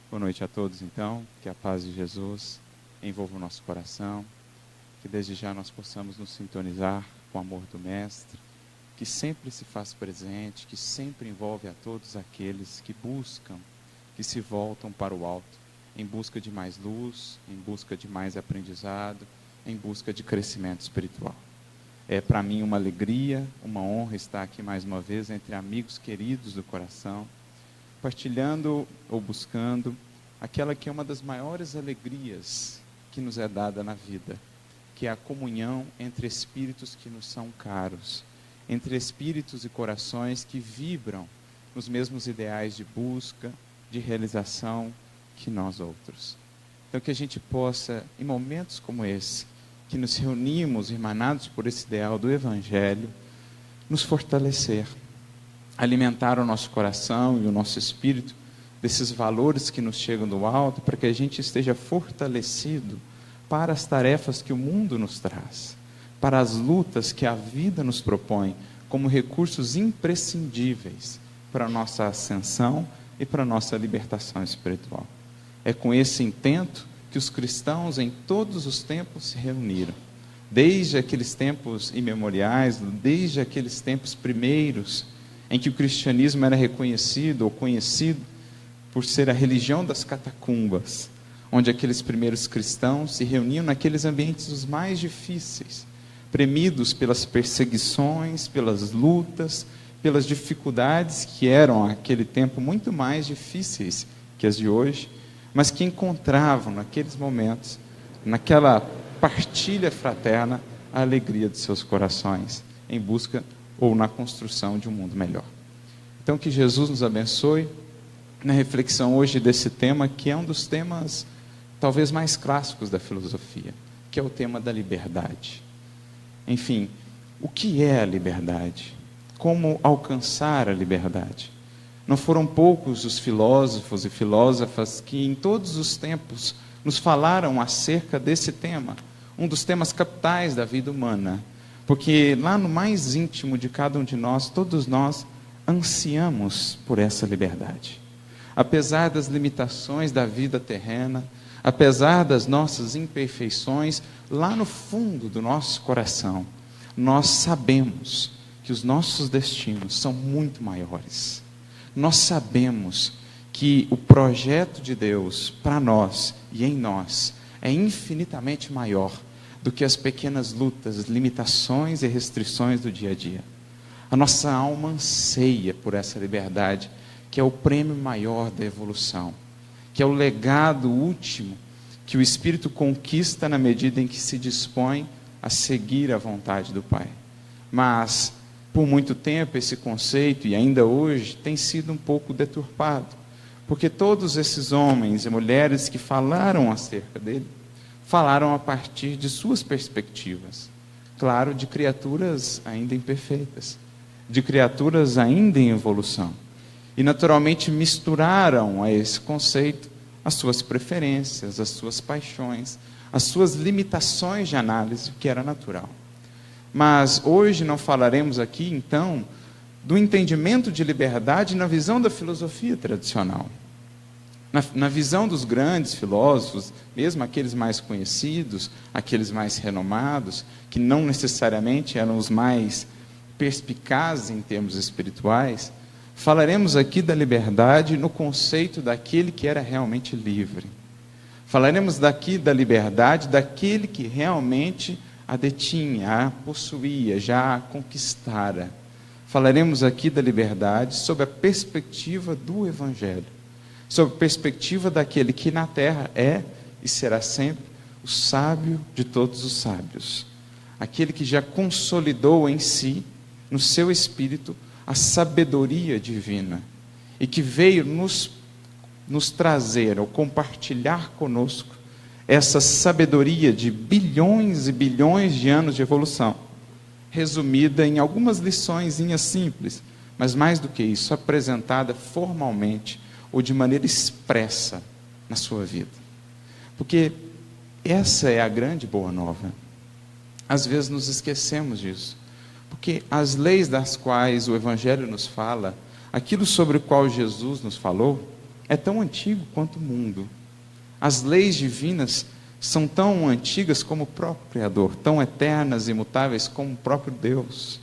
Boa noite a todos, então. Que a paz de Jesus envolva o nosso coração. Que desde já nós possamos nos sintonizar com o amor do Mestre, que sempre se faz presente, que sempre envolve a todos aqueles que buscam, que se voltam para o alto, em busca de mais luz, em busca de mais aprendizado, em busca de crescimento espiritual. É para mim uma alegria, uma honra estar aqui mais uma vez entre amigos queridos do coração, partilhando ou buscando aquela que é uma das maiores alegrias que nos é dada na vida, que é a comunhão entre espíritos que nos são caros, entre espíritos e corações que vibram nos mesmos ideais de busca, de realização que nós outros. Então que a gente possa, em momentos como esse, que nos reunimos, irmanados por esse ideal do Evangelho, nos fortalecer, alimentar o nosso coração e o nosso espírito desses valores que nos chegam do alto, para que a gente esteja fortalecido para as tarefas que o mundo nos traz, para as lutas que a vida nos propõe, como recursos imprescindíveis para a nossa ascensão e para a nossa libertação espiritual. É com esse intento que os cristãos em todos os tempos se reuniram, desde aqueles tempos imemoriais, desde aqueles tempos primeiros, em que o cristianismo era reconhecido ou conhecido por ser a religião das catacumbas, onde aqueles primeiros cristãos se reuniam naqueles ambientes os mais difíceis, premidos pelas perseguições, pelas lutas, pelas dificuldades que eram naquele tempo muito mais difíceis que as de hoje, mas que encontravam naqueles momentos, naquela partilha fraterna, a alegria de seus corações, em busca ou na construção de um mundo melhor. Então que Jesus nos abençoe na reflexão hoje desse tema, que é um dos temas talvez mais clássicos da filosofia, que é o tema da liberdade. Enfim, o que é a liberdade? Como alcançar a liberdade? Não foram poucos os filósofos e filósofas que em todos os tempos nos falaram acerca desse tema, um dos temas capitais da vida humana, porque lá no mais íntimo de cada um de nós, todos nós ansiamos por essa liberdade. Apesar das limitações da vida terrena, apesar das nossas imperfeições, lá no fundo do nosso coração, nós sabemos que os nossos destinos são muito maiores. Nós sabemos que o projeto de Deus para nós e em nós é infinitamente maior do que as pequenas lutas, limitações e restrições do dia a dia. A nossa alma anseia por essa liberdade, que é o prêmio maior da evolução, que é o legado último que o Espírito conquista na medida em que se dispõe a seguir a vontade do Pai. Mas, por muito tempo, esse conceito, e ainda hoje, tem sido um pouco deturpado, porque todos esses homens e mulheres que falaram acerca dele, falaram a partir de suas perspectivas, claro, de criaturas ainda imperfeitas, de criaturas ainda em evolução, e naturalmente misturaram a esse conceito as suas preferências, as suas paixões, as suas limitações de análise, que era natural. Mas hoje não falaremos aqui, então, do entendimento de liberdade na visão da filosofia tradicional. Na visão dos grandes filósofos, mesmo aqueles mais conhecidos, aqueles mais renomados, que não necessariamente eram os mais perspicazes em termos espirituais, falaremos aqui da liberdade no conceito daquele que era realmente livre. Falaremos daqui da liberdade daquele que realmente a detinha, a possuía, já a conquistara. Falaremos aqui da liberdade sob a perspectiva do Evangelho, sob a perspectiva daquele que na terra é e será sempre o sábio de todos os sábios, aquele que já consolidou em si, no seu espírito, a sabedoria divina, e que veio nos trazer, ou compartilhar conosco, essa sabedoria de bilhões e bilhões de anos de evolução, resumida em algumas liçõezinhas simples, mas mais do que isso, apresentada formalmente, ou de maneira expressa na sua vida. Porque essa é a grande boa nova. Às vezes nos esquecemos disso, porque as leis das quais o Evangelho nos fala, aquilo sobre o qual Jesus nos falou, é tão antigo quanto o mundo. As leis divinas são tão antigas como o próprio Criador, tão eternas e imutáveis como o próprio Deus.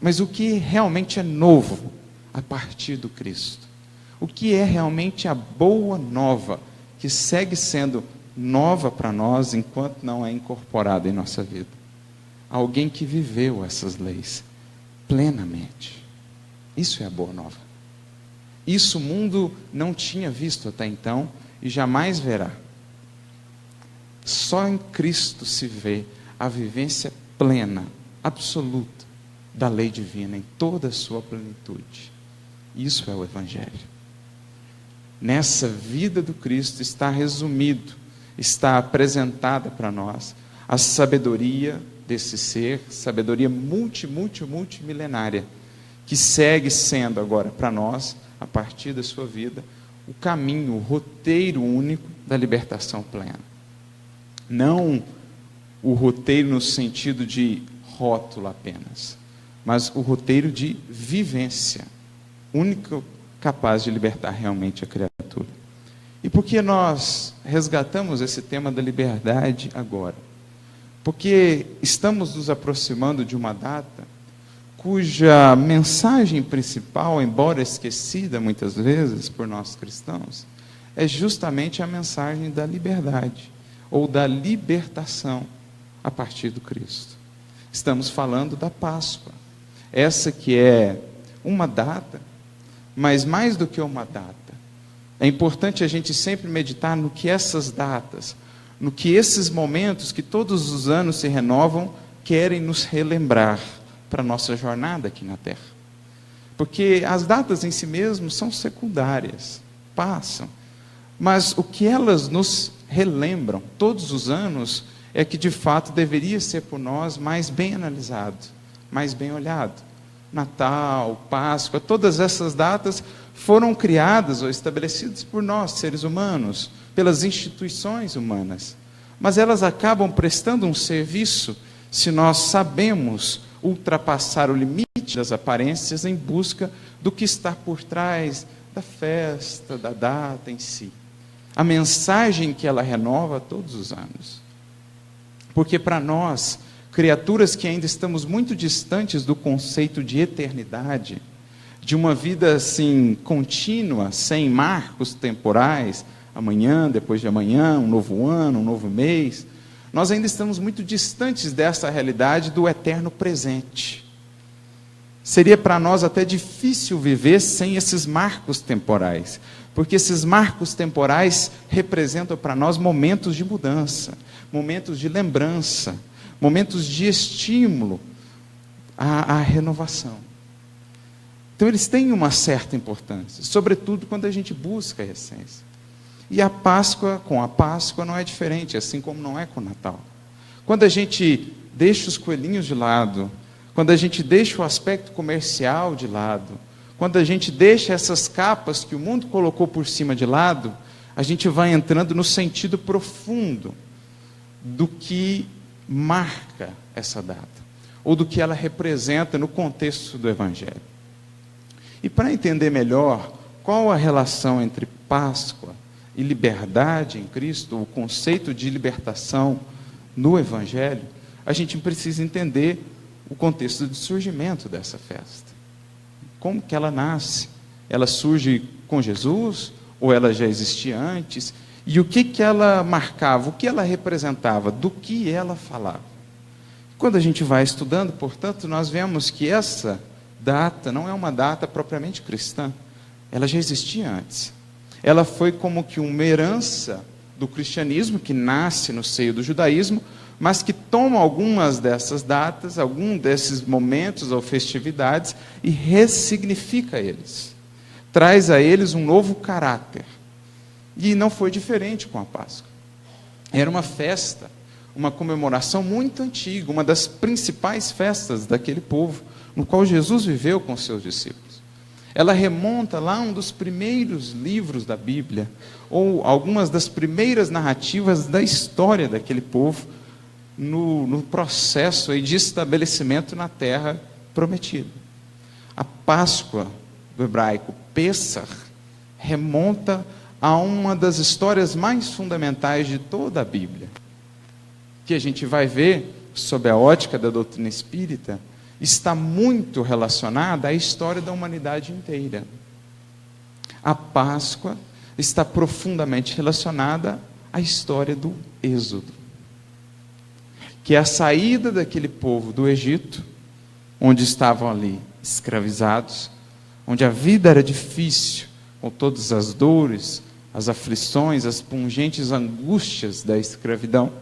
Mas o que realmente é novo a partir do Cristo? O que é realmente a boa nova, que segue sendo nova para nós enquanto não é incorporada em nossa vida? Alguém que viveu essas leis plenamente. Isso é a boa nova. Isso o mundo não tinha visto até então e jamais verá. Só em Cristo se vê a vivência plena, absoluta, da lei divina em toda a sua plenitude. Isso é o Evangelho. Nessa vida do Cristo está resumido, está apresentada para nós a sabedoria desse ser, sabedoria multimilenária, que segue sendo agora para nós, a partir da sua vida, o caminho, o roteiro único da libertação plena. Não o roteiro no sentido de rótulo apenas, mas o roteiro de vivência, único capaz de libertar realmente a criatura. E por que nós resgatamos esse tema da liberdade agora? Porque estamos nos aproximando de uma data cuja mensagem principal, embora esquecida muitas vezes por nós cristãos, é justamente a mensagem da liberdade, ou da libertação a partir do Cristo. Estamos falando da Páscoa, essa que é uma data, mas mais do que uma data, é importante a gente sempre meditar no que essas datas, no que esses momentos que todos os anos se renovam, querem nos relembrar para a nossa jornada aqui na Terra. Porque as datas em si mesmas são secundárias, passam, mas o que elas nos relembram todos os anos é que de fato deveria ser por nós mais bem analisado, mais bem olhado. Natal, Páscoa, todas essas datas foram criadas ou estabelecidas por nós, seres humanos, pelas instituições humanas, mas elas acabam prestando um serviço se nós sabemos ultrapassar o limite das aparências em busca do que está por trás da festa, da data em si. A mensagem que ela renova todos os anos. Porque para nós, criaturas que ainda estamos muito distantes do conceito de eternidade, de uma vida assim contínua, sem marcos temporais, amanhã, depois de amanhã, um novo ano, um novo mês, nós ainda estamos muito distantes dessa realidade do eterno presente. Seria para nós até difícil viver sem esses marcos temporais, porque esses marcos temporais representam para nós momentos de mudança, momentos de lembrança, momentos de estímulo à renovação. Então eles têm uma certa importância, sobretudo quando a gente busca a essência. E a Páscoa, com a Páscoa não é diferente, assim como não é com o Natal. Quando a gente deixa os coelhinhos de lado, quando a gente deixa o aspecto comercial de lado, quando a gente deixa essas capas que o mundo colocou por cima de lado, a gente vai entrando no sentido profundo do que marca essa data, ou do que ela representa no contexto do Evangelho. E para entender melhor qual a relação entre Páscoa e liberdade em Cristo, o conceito de libertação no Evangelho, a gente precisa entender o contexto de surgimento dessa festa. Como que ela nasce? Ela surge com Jesus? Ou ela já existia antes? E o que ela marcava? O que ela representava? Do que ela falava? Quando a gente vai estudando, portanto, nós vemos que essa data não é uma data propriamente cristã. Ela já existia antes. Ela foi como que uma herança do cristianismo, que nasce no seio do judaísmo, mas que toma algumas dessas datas, algum desses momentos ou festividades e ressignifica eles. Traz a eles um novo caráter. E não foi diferente com a Páscoa. Era uma festa, uma comemoração muito antiga, uma das principais festas daquele povo, no qual Jesus viveu com seus discípulos. Ela remonta lá a um dos primeiros livros da Bíblia, ou algumas das primeiras narrativas da história daquele povo, no processo aí de estabelecimento na terra prometida. A Páscoa, do hebraico Pessach, remonta a uma das histórias mais fundamentais de toda a Bíblia, que a gente vai ver, sob a ótica da doutrina espírita, está muito relacionada à história da humanidade inteira. A Páscoa está profundamente relacionada à história do Êxodo, que é a saída daquele povo do Egito, onde estavam ali escravizados, onde a vida era difícil, com todas as dores, as aflições, as pungentes angústias da escravidão,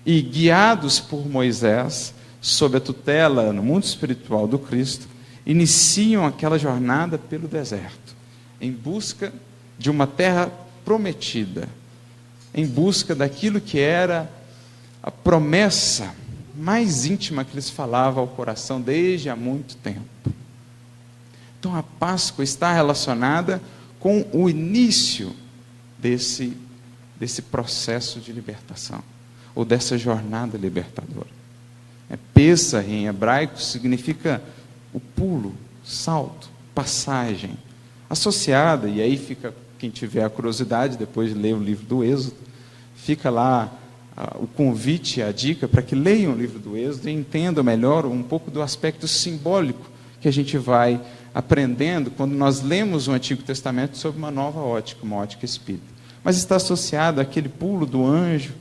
e guiados por Moisés, sob a tutela no mundo espiritual do Cristo, iniciam aquela jornada pelo deserto, em busca de uma terra prometida, em busca daquilo que era a promessa mais íntima que lhes falava ao coração desde há muito tempo. Então a Páscoa está relacionada com o início desse processo de libertação, ou dessa jornada libertadora. Pesach em hebraico significa o pulo, salto, passagem, associada, e aí fica, quem tiver a curiosidade, depois de ler o livro do Êxodo, fica lá o convite, a dica, para que leiam o livro do Êxodo e entendam melhor um pouco do aspecto simbólico que a gente vai aprendendo quando nós lemos o Antigo Testamento sob uma nova ótica, uma ótica espírita. Mas está associado àquele pulo do anjo,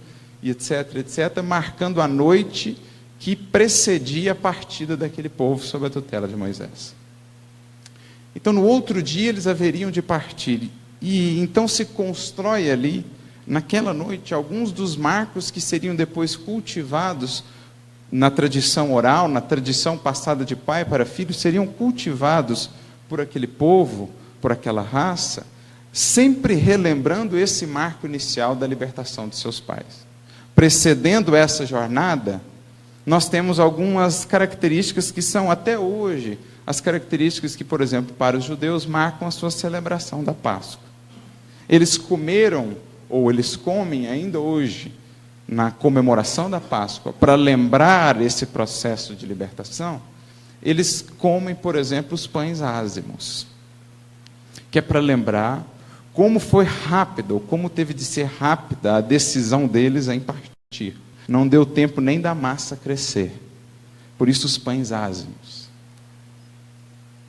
e etc., etc., marcando a noite que precedia a partida daquele povo sob a tutela de Moisés. Então, no outro dia, eles haveriam de partir. E então se constrói ali, naquela noite, alguns dos marcos que seriam depois cultivados na tradição oral, na tradição passada de pai para filho, seriam cultivados por aquele povo, por aquela raça, sempre relembrando esse marco inicial da libertação de seus pais. Precedendo essa jornada, nós temos algumas características que são até hoje as características que, por exemplo, para os judeus marcam a sua celebração da Páscoa. Eles comeram, ou eles comem ainda hoje, na comemoração da Páscoa, para lembrar esse processo de libertação, eles comem, por exemplo, os pães ázimos, que é para lembrar como foi rápido, ou como teve de ser rápida a decisão deles em partir. Não deu tempo nem da massa crescer. Por isso os pães ázimos.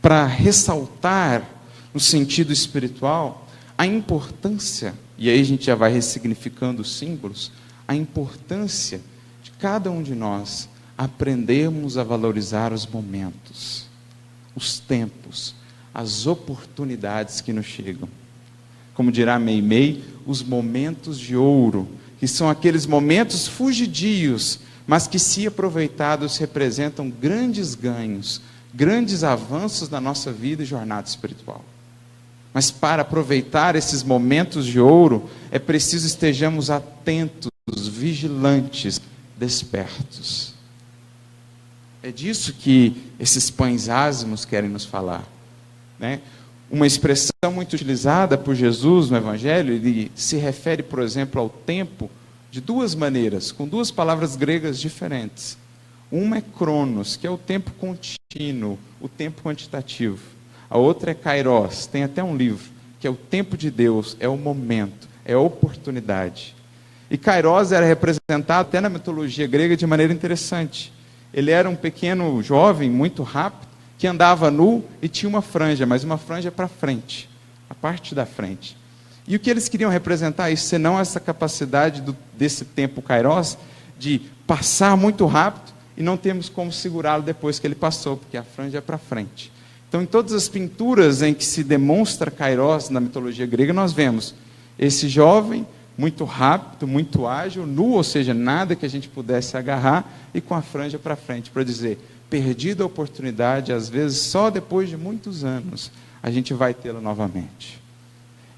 Para ressaltar, no sentido espiritual, a importância, e aí a gente já vai ressignificando os símbolos, a importância de cada um de nós aprendermos a valorizar os momentos, os tempos, as oportunidades que nos chegam. Como dirá Meimei, os momentos de ouro, que são aqueles momentos fugidios, mas que, se aproveitados, representam grandes ganhos, grandes avanços na nossa vida e jornada espiritual. Mas para aproveitar esses momentos de ouro, é preciso estejamos atentos, vigilantes, despertos. É disso que esses pães ázimos querem nos falar, né? Uma expressão muito utilizada por Jesus no Evangelho, ele se refere, por exemplo, ao tempo de duas maneiras, com duas palavras gregas diferentes. Uma é cronos, que é o tempo contínuo, o tempo quantitativo. A outra é kairos, tem até um livro, que é o tempo de Deus, é o momento, é a oportunidade. E kairos era representado até na mitologia grega de maneira interessante. Ele era um pequeno jovem, muito rápido, que andava nu e tinha uma franja, mas uma franja para frente, a parte da frente. E o que eles queriam representar isso, senão essa capacidade desse tempo kairos, de passar muito rápido e não temos como segurá-lo depois que ele passou, porque a franja é para frente. Então, em todas as pinturas em que se demonstra kairos na mitologia grega, nós vemos esse jovem muito rápido, muito ágil, nu, ou seja, nada que a gente pudesse agarrar, e com a franja para frente, para dizer, perdida a oportunidade, às vezes só depois de muitos anos, a gente vai tê-la novamente.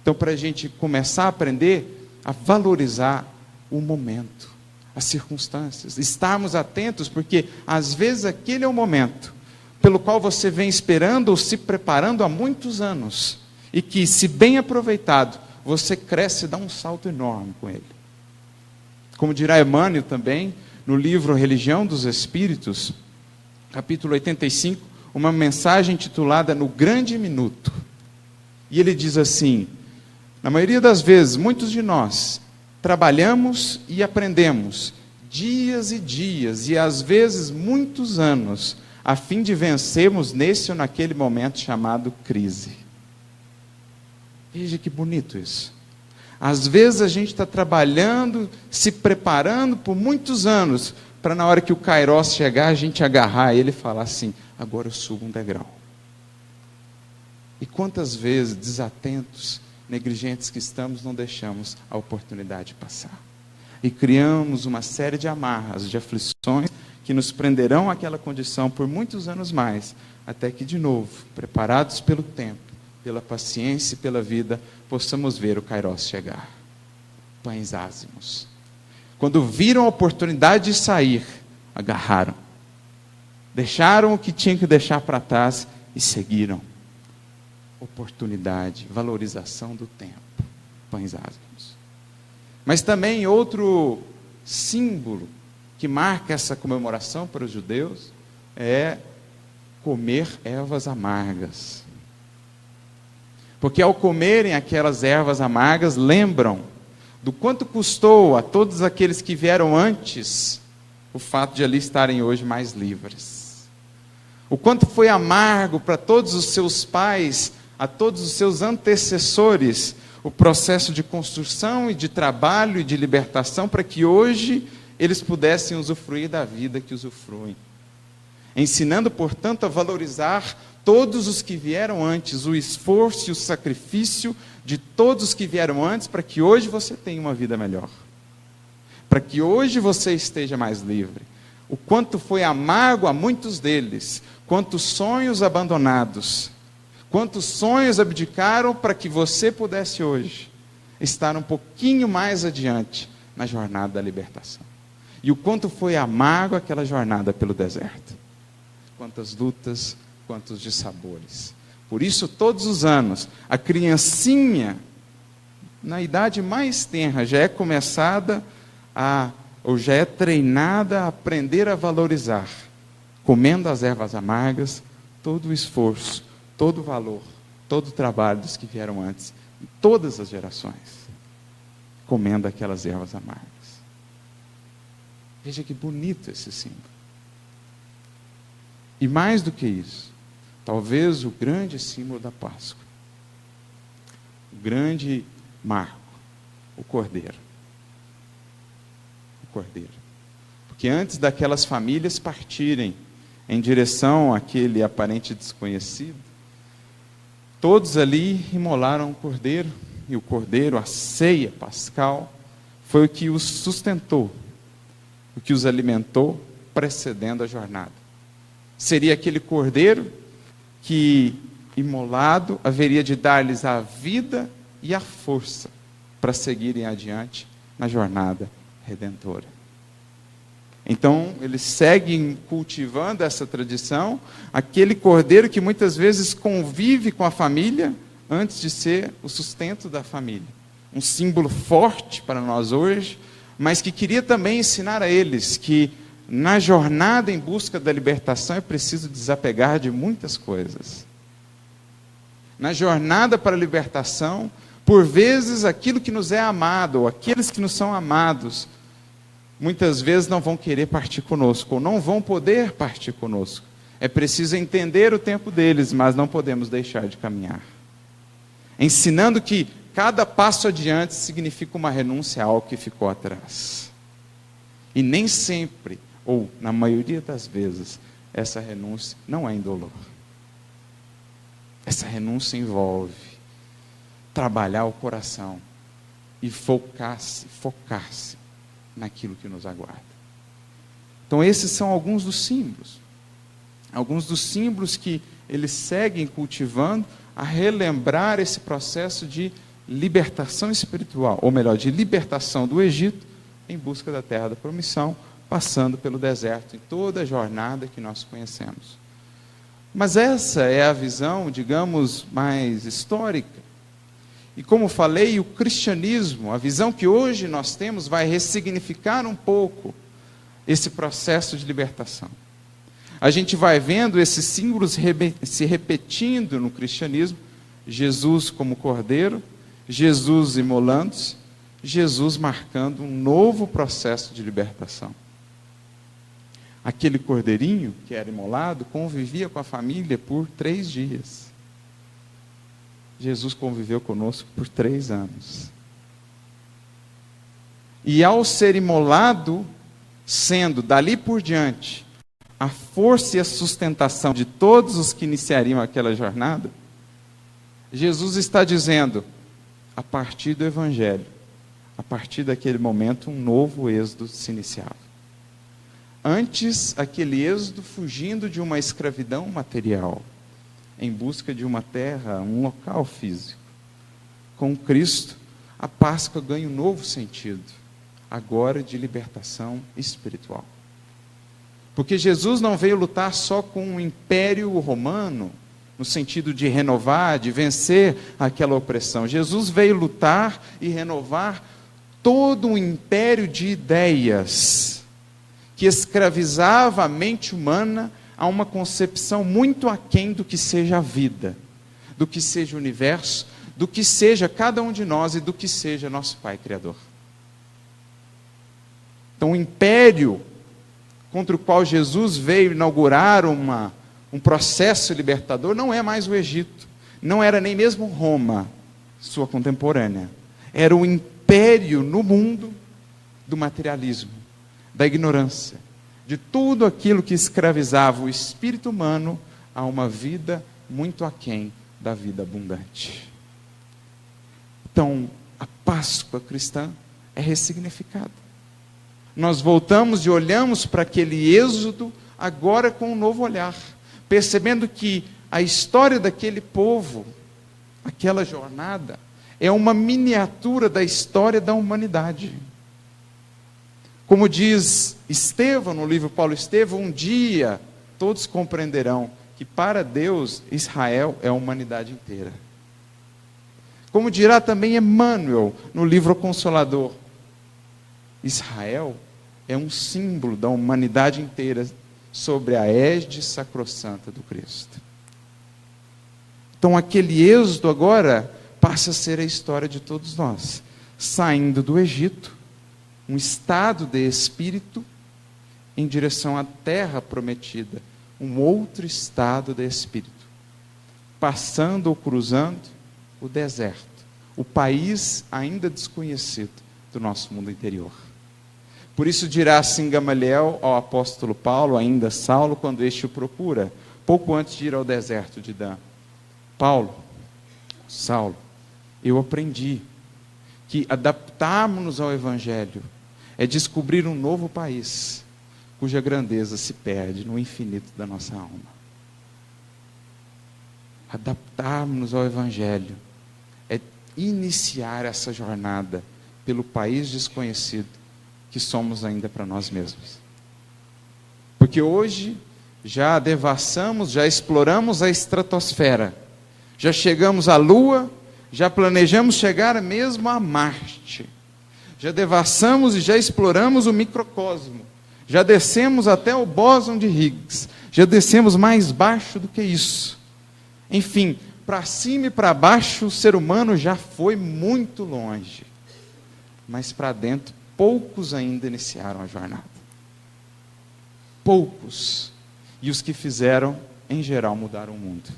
Então, para a gente começar a aprender a valorizar o momento, as circunstâncias, estarmos atentos, porque às vezes aquele é o momento pelo qual você vem esperando ou se preparando há muitos anos, e que, se bem aproveitado, você cresce e dá um salto enorme com ele. Como dirá Emmanuel também, no livro Religião dos Espíritos, capítulo 85, uma mensagem intitulada No Grande Minuto. E ele diz assim, Na maioria das vezes, muitos de nós trabalhamos e aprendemos dias e dias, e às vezes muitos anos, a fim de vencermos nesse ou naquele momento chamado crise. Veja que bonito isso. Às vezes a gente está trabalhando, se preparando por muitos anos, para na hora que o Kairos chegar, a gente agarrar ele e falar assim: agora eu subo um degrau. E quantas vezes, desatentos, negligentes que estamos, não deixamos a oportunidade passar. E criamos uma série de amarras, de aflições, que nos prenderão àquela condição por muitos anos mais, até que, de novo, preparados pelo tempo, pela paciência e pela vida, possamos ver o Kairos chegar. Pães ázimos. Quando viram a oportunidade de sair, agarraram. Deixaram o que tinham que deixar para trás e seguiram. Oportunidade, valorização do tempo. Pães ázimos. Mas também outro símbolo que marca essa comemoração para os judeus é comer ervas amargas. Porque ao comerem aquelas ervas amargas, lembram do quanto custou a todos aqueles que vieram antes o fato de ali estarem hoje mais livres. O quanto foi amargo para todos os seus pais, a todos os seus antecessores, o processo de construção e de trabalho e de libertação, para que hoje eles pudessem usufruir da vida que usufruem. Ensinando, portanto, a valorizar todos os que vieram antes, o esforço e o sacrifício de todos os que vieram antes, para que hoje você tenha uma vida melhor. Para que hoje você esteja mais livre. O quanto foi amargo a muitos deles, quantos sonhos abandonados, quantos sonhos abdicaram para que você pudesse hoje estar um pouquinho mais adiante na jornada da libertação. E o quanto foi amargo aquela jornada pelo deserto. Quantas lutas, quantos dissabores. Por isso, todos os anos, a criancinha, na idade mais tenra, já é começada ou já é treinada a aprender a valorizar, comendo as ervas amargas, todo o esforço, todo o valor, todo o trabalho dos que vieram antes, em todas as gerações, comendo aquelas ervas amargas. Veja que bonito esse símbolo. E mais do que isso, talvez o grande símbolo da Páscoa, o grande marco, o Cordeiro. O Cordeiro. Porque antes daquelas famílias partirem em direção àquele aparente desconhecido, todos ali imolaram o Cordeiro, e o Cordeiro, a ceia pascal, foi o que os sustentou, o que os alimentou, precedendo a jornada. Seria aquele Cordeiro que, imolado, haveria de dar-lhes a vida e a força para seguirem adiante na jornada redentora. Então, eles seguem cultivando essa tradição, aquele Cordeiro que muitas vezes convive com a família antes de ser o sustento da família. Um símbolo forte para nós hoje, mas que queria também ensinar a eles que na jornada em busca da libertação é preciso desapegar de muitas coisas. Na jornada para a libertação, por vezes aquilo que nos é amado, ou aqueles que nos são amados, muitas vezes não vão querer partir conosco, ou não vão poder partir conosco. É preciso entender o tempo deles, mas não podemos deixar de caminhar. Ensinando que cada passo adiante significa uma renúncia a algo que ficou atrás. E nem sempre, ou na maioria das vezes, essa renúncia não é indolor. Essa renúncia envolve trabalhar o coração e focar-se naquilo que nos aguarda. Então esses são alguns dos símbolos. Alguns dos símbolos que eles seguem cultivando a relembrar esse processo de libertação espiritual, ou melhor, de libertação do Egito em busca da terra da promissão, passando pelo deserto, em toda a jornada que nós conhecemos. Mas essa é a visão, digamos, mais histórica. E como falei, o cristianismo, a visão que hoje nós temos, vai ressignificar um pouco esse processo de libertação. A gente vai vendo esses símbolos se repetindo no cristianismo, Jesus como Cordeiro, Jesus imolando-se, Jesus marcando um novo processo de libertação. Aquele cordeirinho que era imolado convivia com a família por 3 dias. Jesus conviveu conosco por 3 anos. E ao ser imolado, sendo dali por diante a força e a sustentação de todos os que iniciariam aquela jornada, Jesus está dizendo, a partir do Evangelho, a partir daquele momento, um novo êxodo se iniciava. Antes, aquele êxodo fugindo de uma escravidão material, em busca de uma terra, um local físico. Com Cristo, a Páscoa ganha um novo sentido, agora de libertação espiritual. Porque Jesus não veio lutar só com o Império Romano, no sentido de renovar, de vencer aquela opressão. Jesus veio lutar e renovar todo um império de ideias que escravizava a mente humana a uma concepção muito aquém do que seja a vida, do que seja o universo, do que seja cada um de nós e do que seja nosso Pai Criador. Então, o império contra o qual Jesus veio inaugurar um processo libertador não é mais o Egito, não era nem mesmo Roma, sua contemporânea. Era o império no mundo do materialismo, da ignorância, de tudo aquilo que escravizava o espírito humano a uma vida muito aquém da vida abundante. Então, a Páscoa cristã é ressignificada. Nós voltamos e olhamos para aquele êxodo agora com um novo olhar, percebendo que a história daquele povo, aquela jornada, é uma miniatura da história da humanidade. Como diz Estevão, no livro Paulo Estevão, um dia todos compreenderão que para Deus, Israel é a humanidade inteira. Como dirá também Emmanuel, no livro Consolador, Israel é um símbolo da humanidade inteira sobre a égide sacrossanta do Cristo. Então aquele êxodo agora passa a ser a história de todos nós, saindo do Egito, um estado de espírito, em direção à terra prometida, um outro estado de espírito, passando ou cruzando o deserto, o país ainda desconhecido do nosso mundo interior. Por isso dirá assim Gamaliel ao apóstolo Paulo, ainda Saulo, quando este o procura, pouco antes de ir ao deserto de Dan: Paulo, Saulo, eu aprendi que adaptarmos-nos ao Evangelho é descobrir um novo país, cuja grandeza se perde no infinito da nossa alma. Adaptarmos-nos ao Evangelho é iniciar essa jornada pelo país desconhecido que somos ainda para nós mesmos. Porque hoje já devassamos, já exploramos a estratosfera, já chegamos à Lua, já planejamos chegar mesmo a Marte, já devassamos e já exploramos o microcosmo, já descemos até o bóson de Higgs, já descemos mais baixo do que isso. Enfim, para cima e para baixo o ser humano já foi muito longe, mas para dentro poucos ainda iniciaram a jornada. Poucos. E os que fizeram, em geral, mudaram o mundo.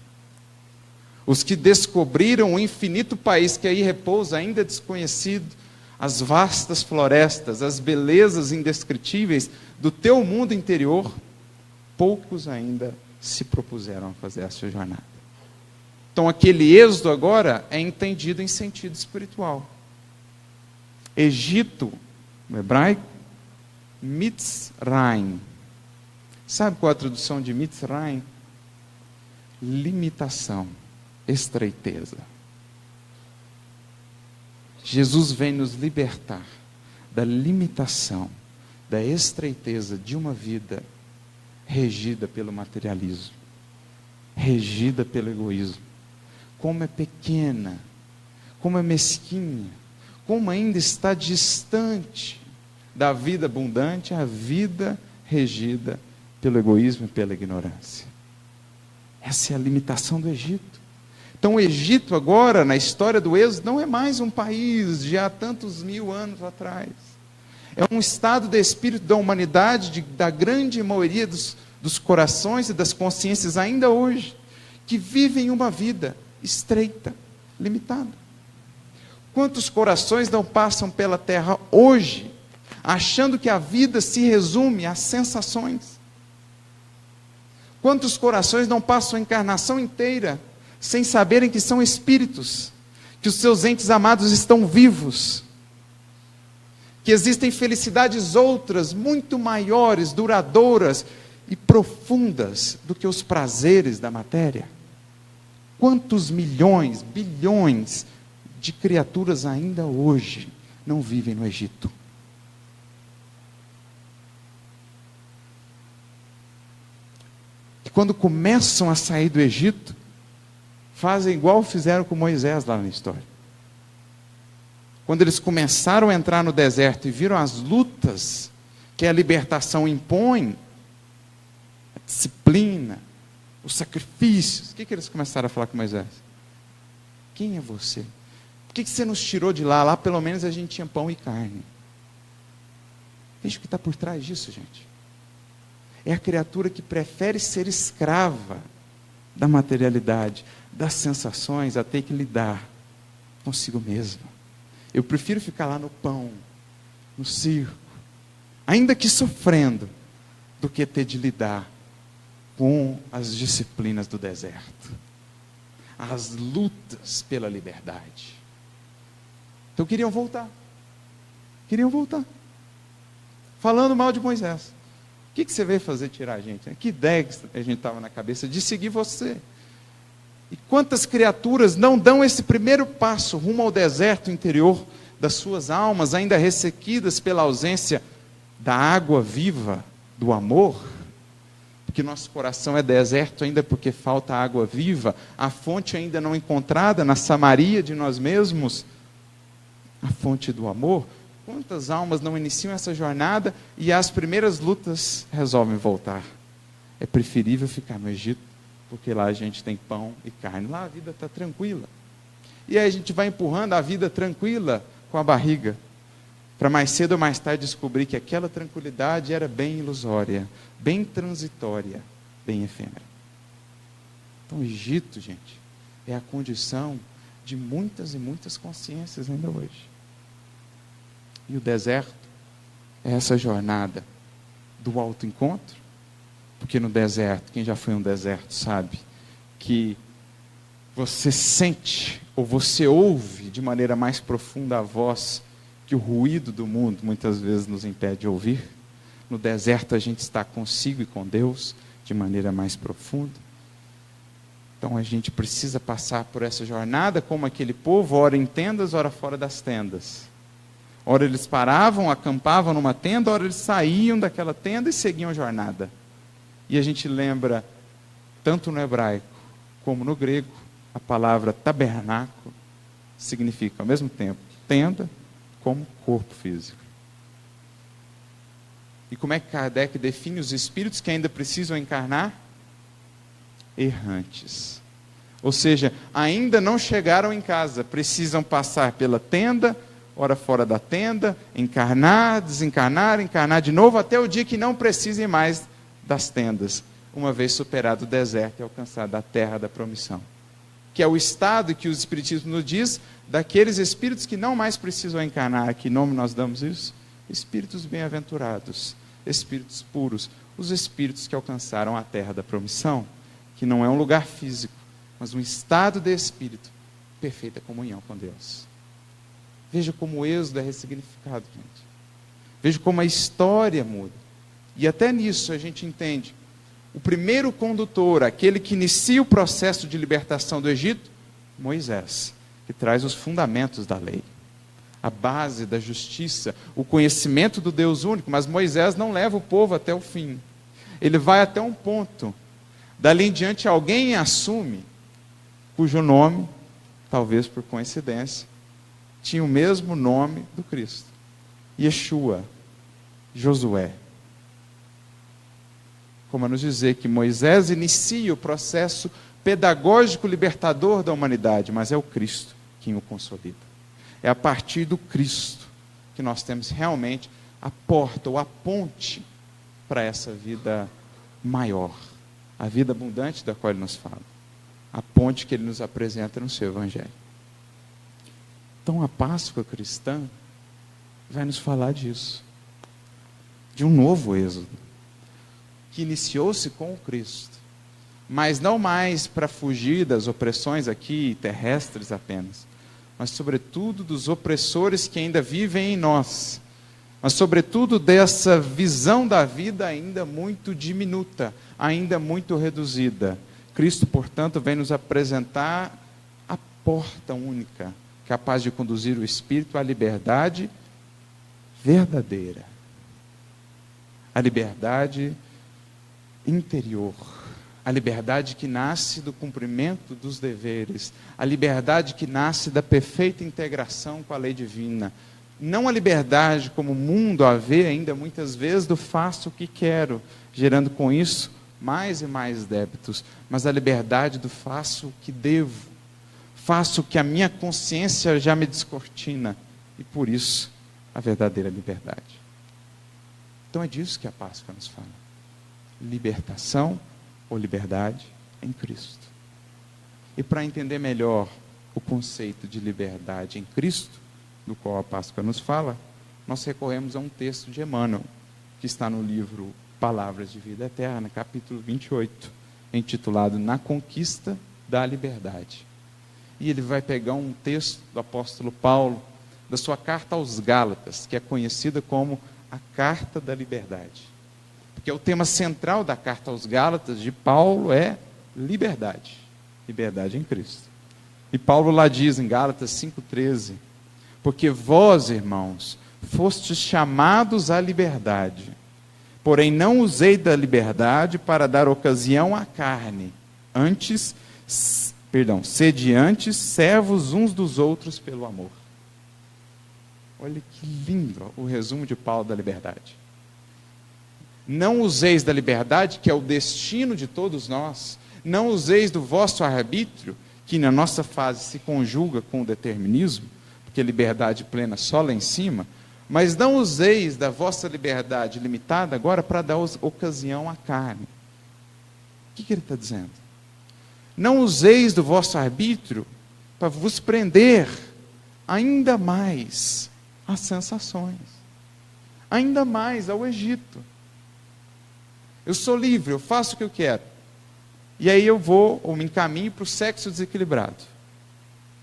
Os que descobriram o infinito país que aí repousa, ainda desconhecido, as vastas florestas, as belezas indescritíveis do teu mundo interior, poucos ainda se propuseram a fazer essa jornada. Então aquele êxodo agora é entendido em sentido espiritual. Egito, no hebraico, Mitzrayim. Sabe qual é a tradução de Mitzrayim? Limitação, estreiteza. Jesus vem nos libertar da limitação, da estreiteza de uma vida regida pelo materialismo, regida pelo egoísmo. Como é pequena, como é mesquinha, como ainda está distante da vida abundante, a vida regida pelo egoísmo e pela ignorância. Essa é a limitação do Egito. Então o Egito agora, na história do Êxodo, não é mais um país de há tantos mil anos atrás. É um estado de espírito da humanidade, da grande maioria dos corações e das consciências ainda hoje, que vivem uma vida estreita, limitada. Quantos corações não passam pela terra hoje, achando que a vida se resume às sensações? Quantos corações não passam a encarnação inteira, sem saberem que são espíritos, que os seus entes amados estão vivos, que existem felicidades outras, muito maiores, duradouras e profundas do que os prazeres da matéria? Quantos milhões, bilhões de criaturas ainda hoje não vivem no Egito? E quando começam a sair do Egito, fazem igual fizeram com Moisés lá na história. Quando eles começaram a entrar no deserto e viram as lutas que a libertação impõe, a disciplina, os sacrifícios, o que eles começaram a falar com Moisés? Quem é você? Por que você nos tirou de lá? Lá pelo menos a gente tinha pão e carne. Veja o que está por trás disso, gente. É a criatura que prefere ser escrava da materialidade, das sensações, a ter que lidar consigo mesma. Eu prefiro ficar lá no pão, no circo, ainda que sofrendo, do que ter de lidar com as disciplinas do deserto, as lutas pela liberdade. Então queriam voltar, falando mal de Moisés. O que você veio fazer tirar a gente? Que ideia que a gente estava na cabeça de seguir você? E quantas criaturas não dão esse primeiro passo rumo ao deserto interior das suas almas, ainda ressequidas pela ausência da água viva do amor? Porque nosso coração é deserto ainda porque falta água viva, a fonte ainda não encontrada na Samaria de nós mesmos, a fonte do amor. Quantas almas não iniciam essa jornada e as primeiras lutas resolvem voltar? É preferível ficar no Egito, porque lá a gente tem pão e carne, lá a vida está tranquila. E aí a gente vai empurrando a vida tranquila com a barriga, para mais cedo ou mais tarde descobrir que aquela tranquilidade era bem ilusória, bem transitória, bem efêmera. Então o Egito, gente, é a condição de muitas e muitas consciências ainda hoje. E o deserto é essa jornada do autoencontro, porque no deserto, quem já foi em um deserto sabe que você sente, ou você ouve de maneira mais profunda a voz que o ruído do mundo muitas vezes nos impede de ouvir. No deserto a gente está consigo e com Deus de maneira mais profunda. Então a gente precisa passar por essa jornada como aquele povo, ora em tendas, ora fora das tendas. Ora eles paravam, acampavam numa tenda, ora eles saíam daquela tenda e seguiam a jornada. E a gente lembra, tanto no hebraico como no grego, a palavra tabernáculo significa ao mesmo tempo tenda como corpo físico. E como é que Kardec define os espíritos que ainda precisam encarnar? Errantes. Ou seja, ainda não chegaram em casa, precisam passar pela tenda, ora fora da tenda, encarnar, desencarnar, encarnar de novo, até o dia que não precisem mais das tendas, uma vez superado o deserto e alcançado a terra da promissão. Que é o estado que o Espiritismo nos diz, daqueles espíritos que não mais precisam encarnar. Que nome nós damos isso? Espíritos bem-aventurados, espíritos puros, os espíritos que alcançaram a terra da promissão, que não é um lugar físico, mas um estado de espírito, perfeita comunhão com Deus. Veja como o êxodo é ressignificado, gente. Veja como a história muda. E até nisso a gente entende. O primeiro condutor, aquele que inicia o processo de libertação do Egito, Moisés, que traz os fundamentos da lei, a base da justiça, o conhecimento do Deus único. Mas Moisés não leva o povo até o fim. Ele vai até um ponto. Dali em diante alguém assume, cujo nome, talvez por coincidência, tinha o mesmo nome do Cristo. Yeshua, Josué. Como a nos dizer que Moisés inicia o processo pedagógico libertador da humanidade, mas é o Cristo quem o consolida. É a partir do Cristo que nós temos realmente a porta ou a ponte para essa vida maior, a vida abundante da qual Ele nos fala, a ponte que Ele nos apresenta no seu Evangelho. Então a Páscoa cristã vai nos falar disso, de um novo êxodo, que iniciou-se com o Cristo, mas não mais para fugir das opressões aqui terrestres apenas, mas sobretudo dos opressores que ainda vivem em nós, mas sobretudo dessa visão da vida ainda muito diminuta, ainda muito reduzida. Cristo, portanto, vem nos apresentar a porta única, capaz de conduzir o espírito à liberdade verdadeira, a liberdade interior, a liberdade que nasce do cumprimento dos deveres, a liberdade que nasce da perfeita integração com a lei divina. Não a liberdade como o mundo a vê ainda muitas vezes do faço o que quero, gerando com isso mais e mais débitos, mas a liberdade do faço o que devo, faço o que a minha consciência já me descortina, e por isso a verdadeira liberdade. Então é disso que a Páscoa nos fala. Libertação ou liberdade em Cristo. E para entender melhor o conceito de liberdade em Cristo, do qual a Páscoa nos fala, nós recorremos a um texto de Emmanuel, que está no livro Palavras de Vida Eterna, capítulo 28, intitulado Na Conquista da Liberdade. E ele vai pegar um texto do apóstolo Paulo, da sua carta aos Gálatas, que é conhecida como a Carta da Liberdade. Porque o tema central da carta aos Gálatas de Paulo é liberdade. Liberdade em Cristo. E Paulo lá diz em Gálatas 5,13: porque vós, irmãos, fostes chamados à liberdade, porém não usei da liberdade para dar ocasião à carne, sede antes servos uns dos outros pelo amor. Olha que lindo o resumo de Paulo da liberdade. Não useis da liberdade, que é o destino de todos nós, não useis do vosso arbítrio, que na nossa fase se conjuga com o determinismo, porque liberdade plena só lá em cima, mas não useis da vossa liberdade limitada agora para dar ocasião à carne. O que ele está dizendo? Não useis do vosso arbítrio para vos prender ainda mais às sensações, ainda mais ao Egito. Eu sou livre, eu faço o que eu quero. E aí eu vou, ou me encaminho para o sexo desequilibrado.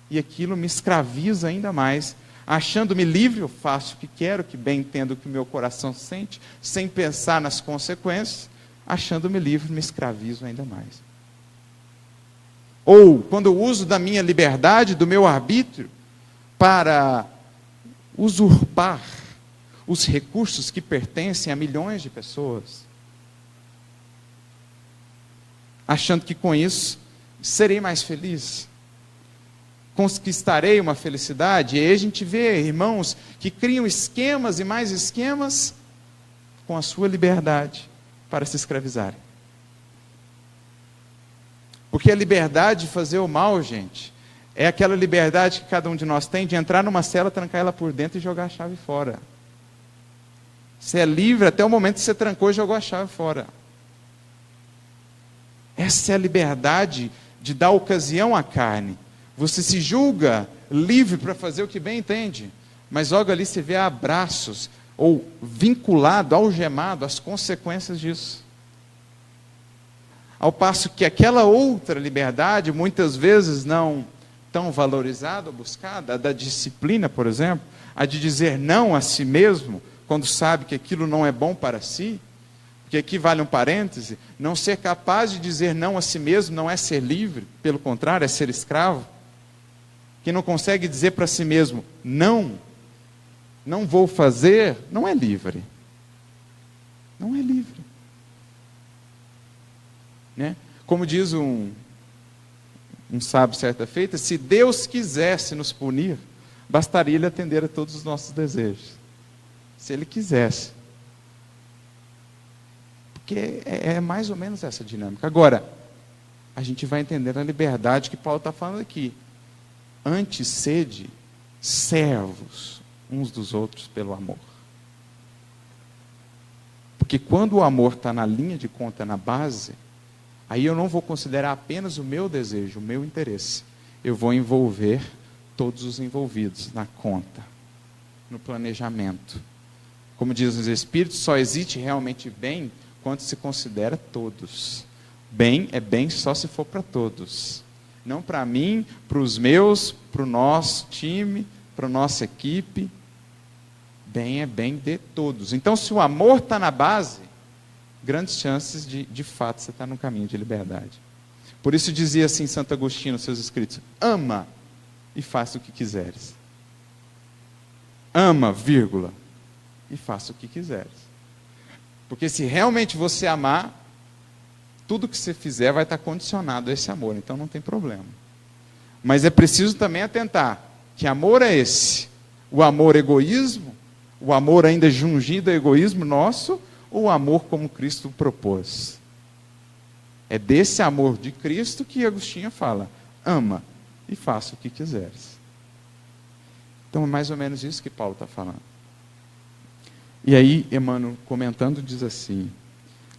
E aquilo me escraviza ainda mais. Achando-me livre, eu faço o que quero, que bem entendo o que o meu coração sente, sem pensar nas consequências. Achando-me livre, me escravizo ainda mais. Ou, quando eu uso da minha liberdade, do meu arbítrio, para usurpar os recursos que pertencem a milhões de pessoas, achando que com isso serei mais feliz, conquistarei uma felicidade. E aí a gente vê irmãos que criam esquemas e mais esquemas com a sua liberdade para se escravizarem. Porque a liberdade de fazer o mal, gente, é aquela liberdade que cada um de nós tem de entrar numa cela, trancar ela por dentro e jogar a chave fora. Você é livre até o momento que você trancou e jogou a chave fora. Essa é a liberdade de dar ocasião à carne. Você se julga livre para fazer o que bem entende, mas logo ali você vê abraços, ou vinculado, algemado às consequências disso. Ao passo que aquela outra liberdade, muitas vezes não tão valorizada ou buscada, a da disciplina, por exemplo, a de dizer não a si mesmo, quando sabe que aquilo não é bom para si, porque aqui vale um parêntese, não ser capaz de dizer não a si mesmo não é ser livre, pelo contrário, é ser escravo. Quem não consegue dizer para si mesmo, não vou fazer, não é livre. Não é livre. Né? Como diz um sábio certa feita, se Deus quisesse nos punir, bastaria Ele atender a todos os nossos desejos. Se Ele quisesse. Porque é mais ou menos essa dinâmica. Agora, a gente vai entender a liberdade que Paulo está falando aqui. Antes, sede servos uns dos outros pelo amor. Porque quando o amor está na linha de conta, na base, aí eu não vou considerar apenas o meu desejo, o meu interesse. Eu vou envolver todos os envolvidos na conta, no planejamento. Como dizem os Espíritos, só existe realmente bem quando se considera todos. Bem é bem só se for para todos. Não para mim, para os meus, para o nosso time, para a nossa equipe. Bem é bem de todos. Então, se o amor está na base, grandes chances de fato você estar no caminho de liberdade. Por isso dizia assim Santo Agostinho nos seus escritos: ama e faça o que quiseres. Ama, vírgula, e faça o que quiseres. Porque se realmente você amar, tudo que você fizer vai estar condicionado a esse amor, então não tem problema. Mas é preciso também atentar, que amor é esse? O amor egoísmo? O amor ainda jungido a egoísmo nosso? Ou o amor como Cristo propôs? É desse amor de Cristo que Agostinho fala: ama e faça o que quiseres. Então é mais ou menos isso que Paulo está falando. E aí, Emmanuel, comentando, diz assim: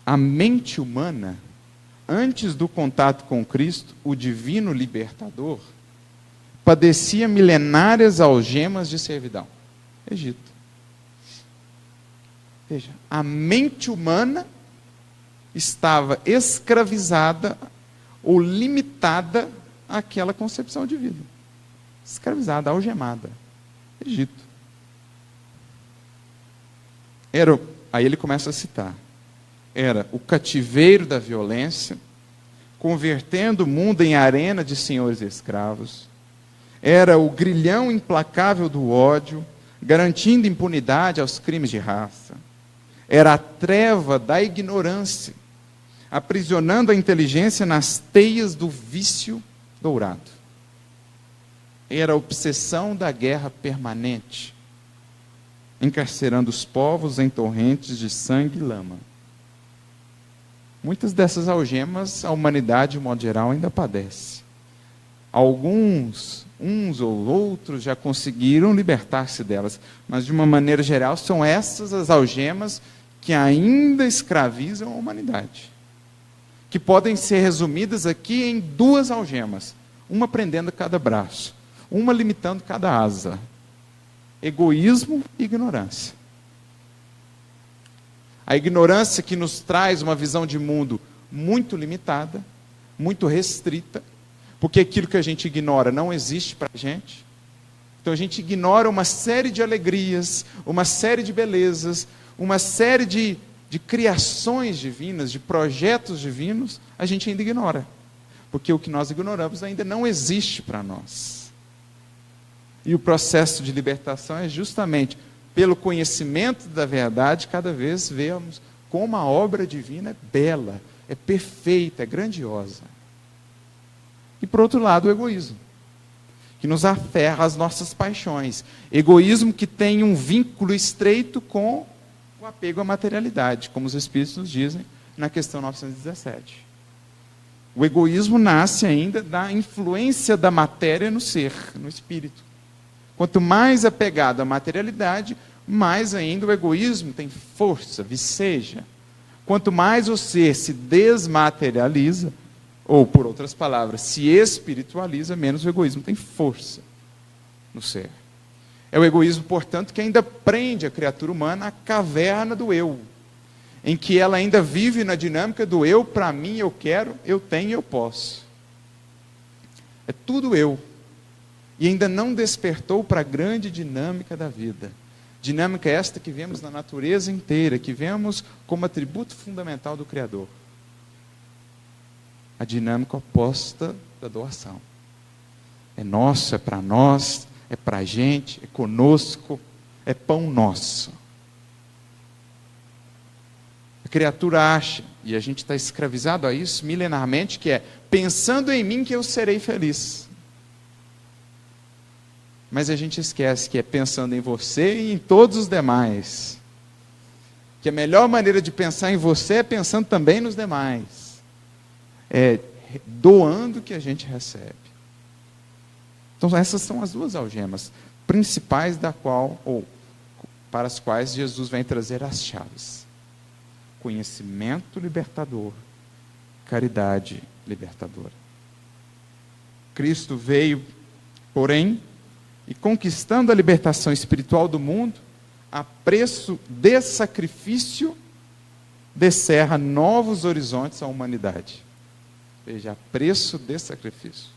a mente humana, antes do contato com Cristo, o divino libertador, padecia milenárias algemas de servidão. Egito. Veja, a mente humana estava escravizada ou limitada àquela concepção de vida. Escravizada, algemada. Egito. Aí ele começa a citar. Era o cativeiro da violência, convertendo o mundo em arena de senhores escravos. Era o grilhão implacável do ódio, garantindo impunidade aos crimes de raça. Era a treva da ignorância, aprisionando a inteligência nas teias do vício dourado. Era a obsessão da guerra permanente, encarcerando os povos em torrentes de sangue e lama. Muitas dessas algemas, a humanidade, de modo geral, ainda padece. Alguns, uns ou outros, já conseguiram libertar-se delas, mas, de uma maneira geral, são essas as algemas que ainda escravizam a humanidade. Que podem ser resumidas aqui em duas algemas, uma prendendo cada braço, uma limitando cada asa: egoísmo e ignorância. A ignorância que nos traz uma visão de mundo muito limitada, muito restrita, porque aquilo que a gente ignora não existe para a gente. Então a gente ignora uma série de alegrias, uma série de belezas, uma série de criações divinas, de projetos divinos, a gente ainda ignora. Porque o que nós ignoramos ainda não existe para nós. E o processo de libertação é justamente pelo conhecimento da verdade, cada vez vemos como a obra divina é bela, é perfeita, é grandiosa. E por outro lado, o egoísmo, que nos aferra às nossas paixões. Egoísmo que tem um vínculo estreito com o apego à materialidade, como os Espíritos nos dizem na questão 917. O egoísmo nasce ainda da influência da matéria no ser, no espírito. Quanto mais apegado à materialidade, mais ainda o egoísmo tem força, viceja. Quanto mais o ser se desmaterializa, ou, por outras palavras, se espiritualiza, menos o egoísmo tem força no ser. É o egoísmo, portanto, que ainda prende a criatura humana à caverna do eu, em que ela ainda vive na dinâmica do eu, para mim, eu quero, eu tenho, eu posso. É tudo eu. E ainda não despertou para a grande dinâmica da vida. Dinâmica esta que vemos na natureza inteira, que vemos como atributo fundamental do Criador. A dinâmica oposta da doação. É nosso, é para nós, é para a gente, é conosco, é pão nosso. A criatura acha, e a gente está escravizado a isso milenarmente, que é pensando em mim que eu serei feliz. Mas a gente esquece que é pensando em você e em todos os demais. Que a melhor maneira de pensar em você é pensando também nos demais. É doando o que a gente recebe. Então essas são as duas algemas principais para as quais Jesus vem trazer as chaves. Conhecimento libertador, caridade libertadora. Cristo veio, porém, e conquistando a libertação espiritual do mundo, a preço de sacrifício, descerra novos horizontes à humanidade. Veja, a preço de sacrifício.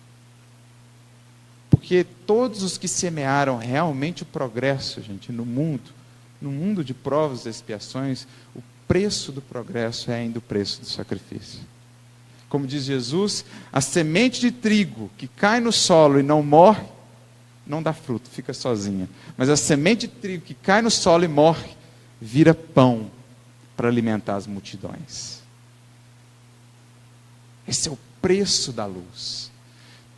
Porque todos os que semearam realmente o progresso, gente, no mundo de provas e expiações, o preço do progresso é ainda o preço do sacrifício. Como diz Jesus, a semente de trigo que cai no solo e não morre, não dá fruto, fica sozinha. Mas a semente de trigo que cai no solo e morre, vira pão para alimentar as multidões. Esse é o preço da luz.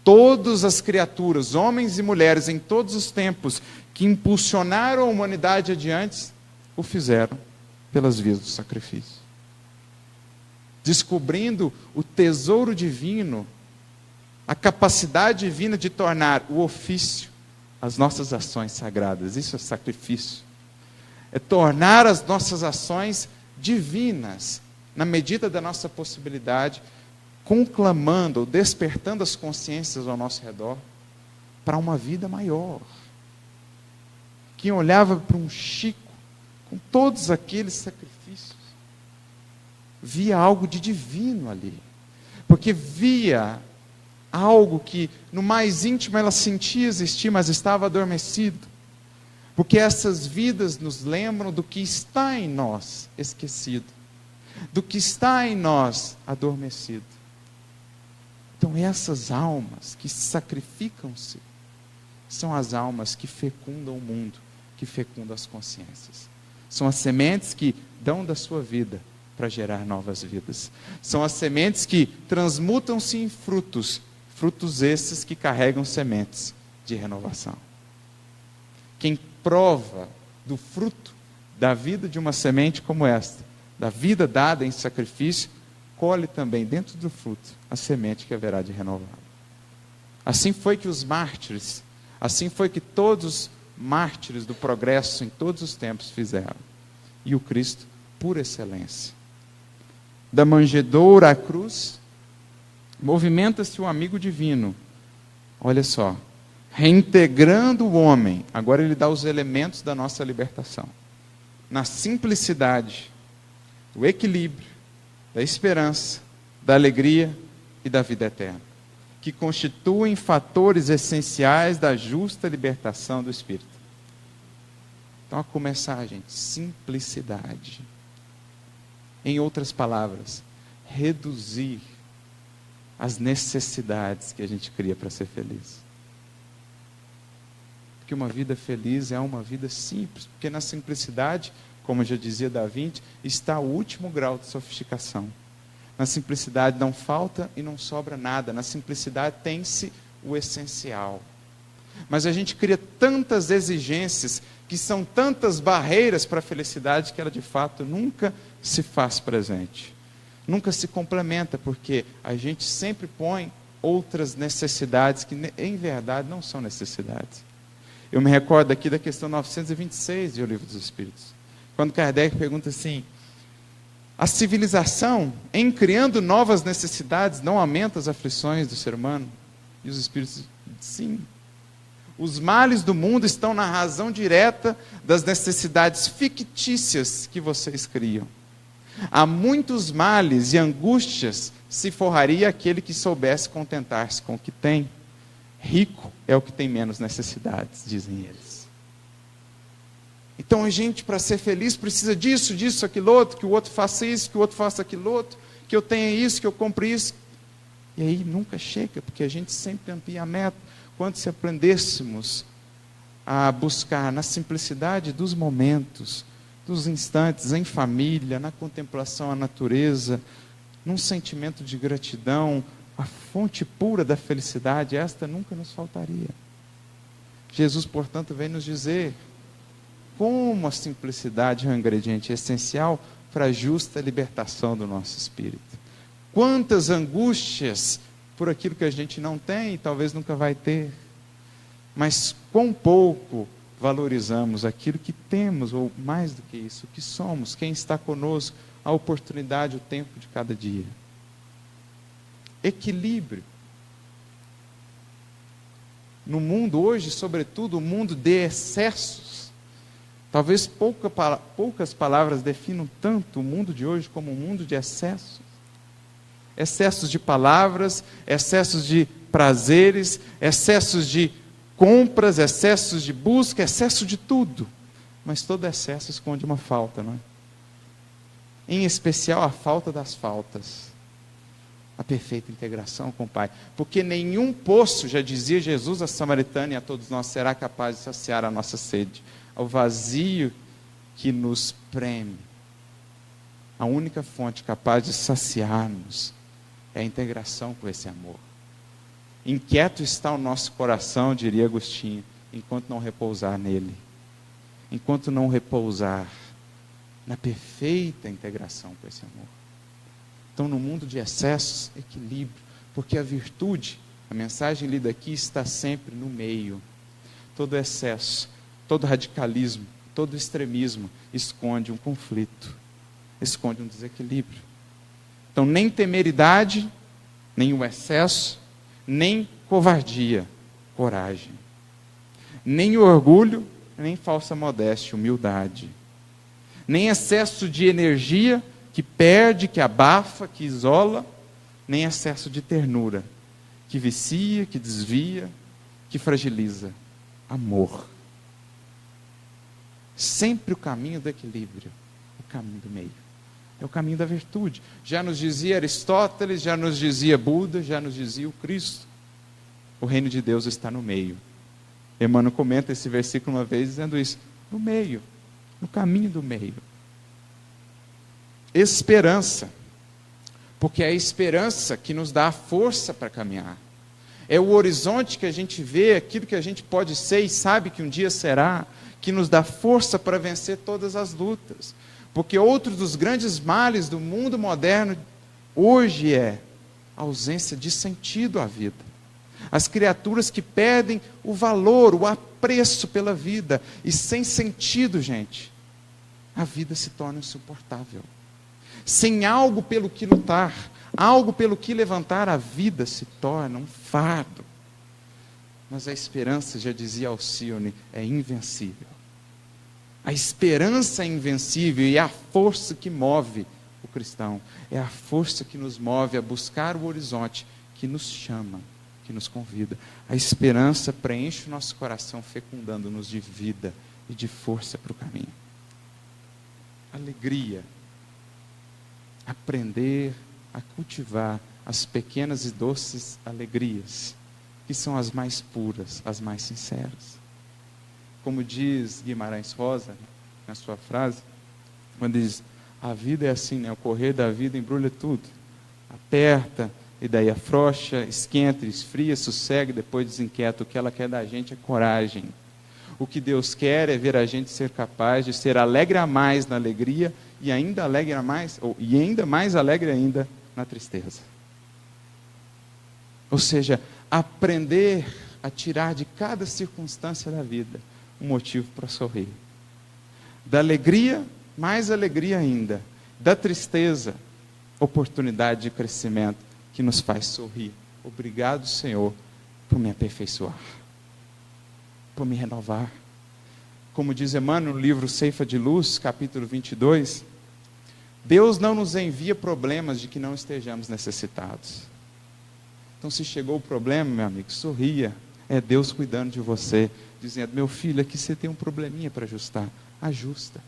Todas as criaturas, homens e mulheres, em todos os tempos, que impulsionaram a humanidade adiante, o fizeram pelas vias do sacrifício. Descobrindo o tesouro divino, a capacidade divina de tornar o ofício as nossas ações sagradas. Isso é sacrifício. É tornar as nossas ações divinas, na medida da nossa possibilidade, conclamando, despertando as consciências ao nosso redor para uma vida maior. Quem olhava para um Chico com todos aqueles sacrifícios, via algo de divino ali, porque via algo que no mais íntimo ela sentia existir, mas estava adormecido, porque essas vidas nos lembram do que está em nós esquecido, do que está em nós adormecido. Então essas almas que sacrificam-se são as almas que fecundam o mundo, que fecundam as consciências. São as sementes que dão da sua vida para gerar novas vidas. São as sementes que transmutam-se em frutos, frutos esses que carregam sementes de renovação. Quem prova do fruto da vida de uma semente como esta, da vida dada em sacrifício, colhe também dentro do fruto a semente que haverá de renovar. Assim foi que os mártires, assim foi que todos os mártires do progresso em todos os tempos fizeram. E o Cristo, por excelência. Da manjedoura à cruz, movimenta-se o amigo divino. Olha só, reintegrando o homem, agora ele dá os elementos da nossa libertação. Na simplicidade, do equilíbrio, da esperança, da alegria e da vida eterna, que constituem fatores essenciais da justa libertação do espírito. Então, a começar, gente, simplicidade. Em outras palavras, reduzir as necessidades que a gente cria para ser feliz. Porque uma vida feliz é uma vida simples, porque na simplicidade, como já dizia Da Vinci, está o último grau de sofisticação. Na simplicidade não falta e não sobra nada. Na simplicidade tem-se o essencial. Mas a gente cria tantas exigências, que são tantas barreiras para a felicidade, que ela de fato nunca se faz presente. Nunca se complementa, porque a gente sempre põe outras necessidades que em verdade não são necessidades. Eu me recordo aqui da questão 926 do Livro dos Espíritos, quando Kardec pergunta assim: a civilização, em criando novas necessidades, não aumenta as aflições do ser humano? E os Espíritos dizem: sim. Os males do mundo estão na razão direta das necessidades fictícias que vocês criam. Há muitos males e angústias se forraria aquele que soubesse contentar-se com o que tem. Rico é o que tem menos necessidades, dizem eles. Então a gente, para ser feliz, precisa disso, disso, aquilo outro, que o outro faça isso, que o outro faça aquilo outro, que eu tenha isso, que eu compre isso. E aí nunca chega, porque a gente sempre amplia a meta. Quando se aprendêssemos a buscar na simplicidade dos momentos, dos instantes, em família, na contemplação à natureza, num sentimento de gratidão, a fonte pura da felicidade, esta nunca nos faltaria. Jesus, portanto, vem nos dizer como a simplicidade é um ingrediente essencial para a justa libertação do nosso espírito. Quantas angústias por aquilo que a gente não tem e talvez nunca vai ter. Mas quão pouco valorizamos aquilo que temos, ou mais do que isso, o que somos, quem está conosco, a oportunidade, o tempo de cada dia. Equilíbrio. No mundo hoje, sobretudo, o mundo de excessos. Talvez poucas palavras definam tanto o mundo de hoje como um mundo de excessos. Excessos de palavras, excessos de prazeres, excessos de compras, excessos de busca, excesso de tudo. Mas todo excesso esconde uma falta, não é? Em especial a falta das faltas. A perfeita integração com o Pai. Porque nenhum poço, já dizia Jesus a samaritana e a todos nós, será capaz de saciar a nossa sede. Ao vazio que nos preme. A única fonte capaz de saciar-nos é a integração com esse amor. Inquieto está o nosso coração, diria Agostinho, enquanto não repousar nele. Enquanto não repousar na perfeita integração com esse amor. Então, no mundo de excessos, equilíbrio, porque a virtude, a mensagem lida aqui, está sempre no meio. Todo excesso, todo radicalismo, todo extremismo esconde um conflito, esconde um desequilíbrio. Então, nem temeridade, nem o excesso, nem covardia, coragem. Nem orgulho, nem falsa modéstia, humildade. Nem excesso de energia, que perde, que abafa, que isola, nem excesso de ternura, que vicia, que desvia, que fragiliza. Amor. Sempre o caminho do equilíbrio, o caminho do meio. É o caminho da virtude. Já nos dizia Aristóteles, já nos dizia Buda, já nos dizia o Cristo. O reino de Deus está no meio. Emmanuel comenta esse versículo uma vez dizendo isso. No meio, no caminho do meio. Esperança. Porque é a esperança que nos dá a força para caminhar. É o horizonte que a gente vê, aquilo que a gente pode ser e sabe que um dia será, que nos dá força para vencer todas as lutas. Porque outro dos grandes males do mundo moderno hoje é a ausência de sentido à vida. As criaturas que perdem o valor, o apreço pela vida. E sem sentido, gente, a vida se torna insuportável. Sem algo pelo que lutar, algo pelo que levantar, a vida se torna um fardo. Mas a esperança, já dizia Alcione, é invencível. A esperança é invencível e é a força que move o cristão. É a força que nos move a buscar o horizonte, que nos chama, que nos convida. A esperança preenche o nosso coração, fecundando-nos de vida e de força para o caminho. Alegria. Aprender a cultivar as pequenas e doces alegrias, que são as mais puras, as mais sinceras. Como diz Guimarães Rosa, na sua frase, quando diz, a vida é assim, né? O correr da vida embrulha tudo. Aperta, e daí afrouxa, esquenta, esfria, sossega, e depois desinquieta. O que ela quer da gente é coragem. O que Deus quer é ver a gente ser capaz de ser alegre a mais na alegria, e ainda alegre a mais, e ainda mais alegre ainda na tristeza. Ou seja, aprender a tirar de cada circunstância da vida um motivo para sorrir. Da alegria, mais alegria ainda. Da tristeza, oportunidade de crescimento que nos faz sorrir. Obrigado, Senhor, por me aperfeiçoar, por me renovar. Como diz Emmanuel no livro Ceifa de Luz, capítulo 22, Deus não nos envia problemas de que não estejamos necessitados. Então, se chegou o problema, meu amigo, sorria. É Deus cuidando de você, dizendo, meu filho, aqui você tem um probleminha para ajustar. Ajusta.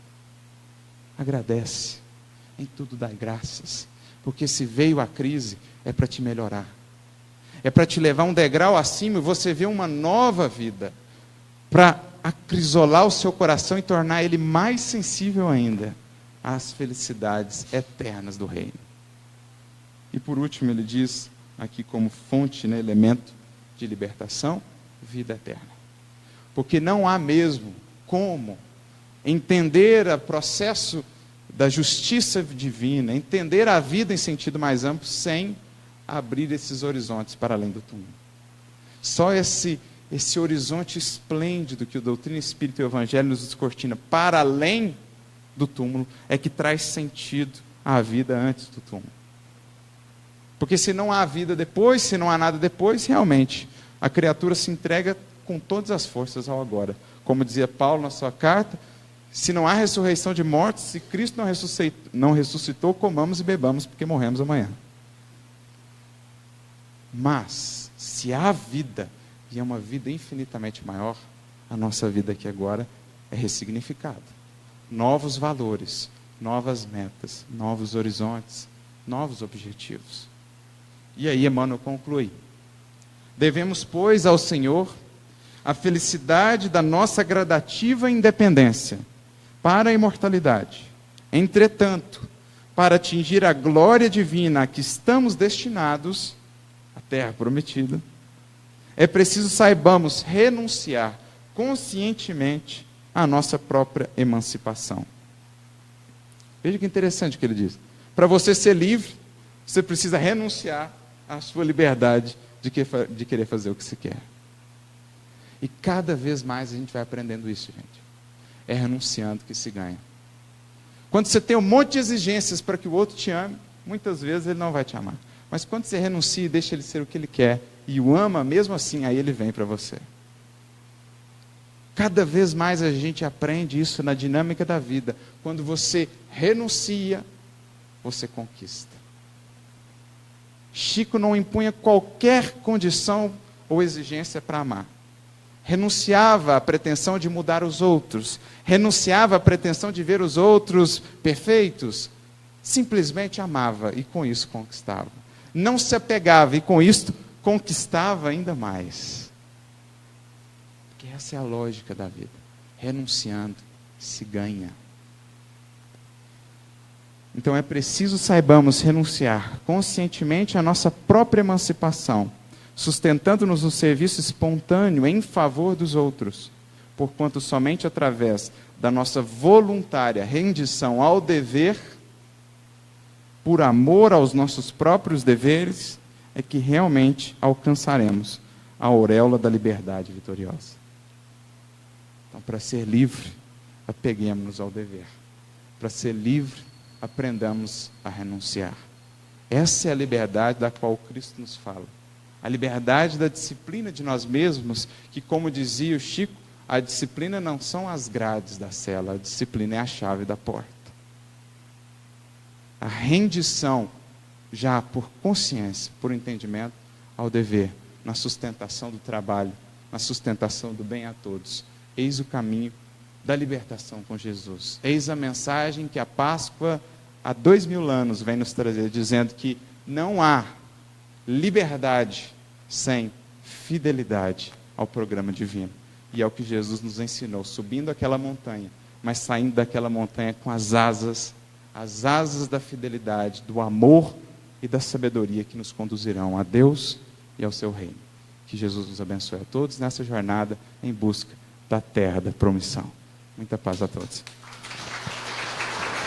Agradece. Em tudo dai graças. Porque se veio a crise, é para te melhorar. É para te levar um degrau acima e você ver uma nova vida. Para acrisolar o seu coração e tornar ele mais sensível ainda às felicidades eternas do reino. E por último ele diz, aqui como fonte, né, elemento de libertação, vida eterna. Porque não há mesmo como entender o processo da justiça divina, entender a vida em sentido mais amplo, sem abrir esses horizontes para além do túmulo. Só esse horizonte esplêndido que o Doutrina Espírita e o Evangelho nos descortina para além do túmulo é que traz sentido à vida antes do túmulo. Porque se não há vida depois, se não há nada depois, realmente a criatura se entrega com todas as forças ao agora. Como dizia Paulo na sua carta, se não há ressurreição de mortos, se Cristo não ressuscitou, comamos e bebamos, porque morremos amanhã. Mas, se há vida, e é uma vida infinitamente maior, a nossa vida aqui agora é ressignificada. Novos valores, novas metas, novos horizontes, novos objetivos. E aí Emmanuel conclui: devemos, pois, ao Senhor a felicidade da nossa gradativa independência para a imortalidade. Entretanto, para atingir a glória divina a que estamos destinados, a terra prometida, é preciso saibamos renunciar conscientemente à nossa própria emancipação. Veja que interessante o que ele diz. Para você ser livre, você precisa renunciar à sua liberdade de querer fazer o que você quer. E cada vez mais a gente vai aprendendo isso, gente. É renunciando que se ganha. Quando você tem um monte de exigências para que o outro te ame, muitas vezes ele não vai te amar. Mas quando você renuncia e deixa ele ser o que ele quer, e o ama mesmo assim, aí ele vem para você. Cada vez mais a gente aprende isso na dinâmica da vida. Quando você renuncia, você conquista. Chico não impunha qualquer condição ou exigência para amar. Renunciava à pretensão de mudar os outros, renunciava à pretensão de ver os outros perfeitos, simplesmente amava e com isso conquistava. Não se apegava e com isso conquistava ainda mais. Porque essa é a lógica da vida. Renunciando, se ganha. Então é preciso saibamos renunciar conscientemente à nossa própria emancipação, sustentando-nos no serviço espontâneo em favor dos outros, porquanto somente através da nossa voluntária rendição ao dever, por amor aos nossos próprios deveres, é que realmente alcançaremos a auréola da liberdade vitoriosa. Então, para ser livre, apeguemos-nos ao dever. Para ser livre, aprendamos a renunciar. Essa é a liberdade da qual Cristo nos fala. A liberdade da disciplina de nós mesmos, que, como dizia o Chico, a disciplina não são as grades da cela, a disciplina é a chave da porta. A rendição, já por consciência, por entendimento, ao dever, na sustentação do trabalho, na sustentação do bem a todos. Eis o caminho da libertação com Jesus. Eis a mensagem que a Páscoa, há 2000 anos, vem nos trazer, dizendo que não há liberdade sem fidelidade ao programa divino. E é o que Jesus nos ensinou, subindo aquela montanha, mas saindo daquela montanha com as asas da fidelidade, do amor e da sabedoria que nos conduzirão a Deus e ao seu reino. Que Jesus nos abençoe a todos nessa jornada em busca da terra da promissão. Muita paz a todos.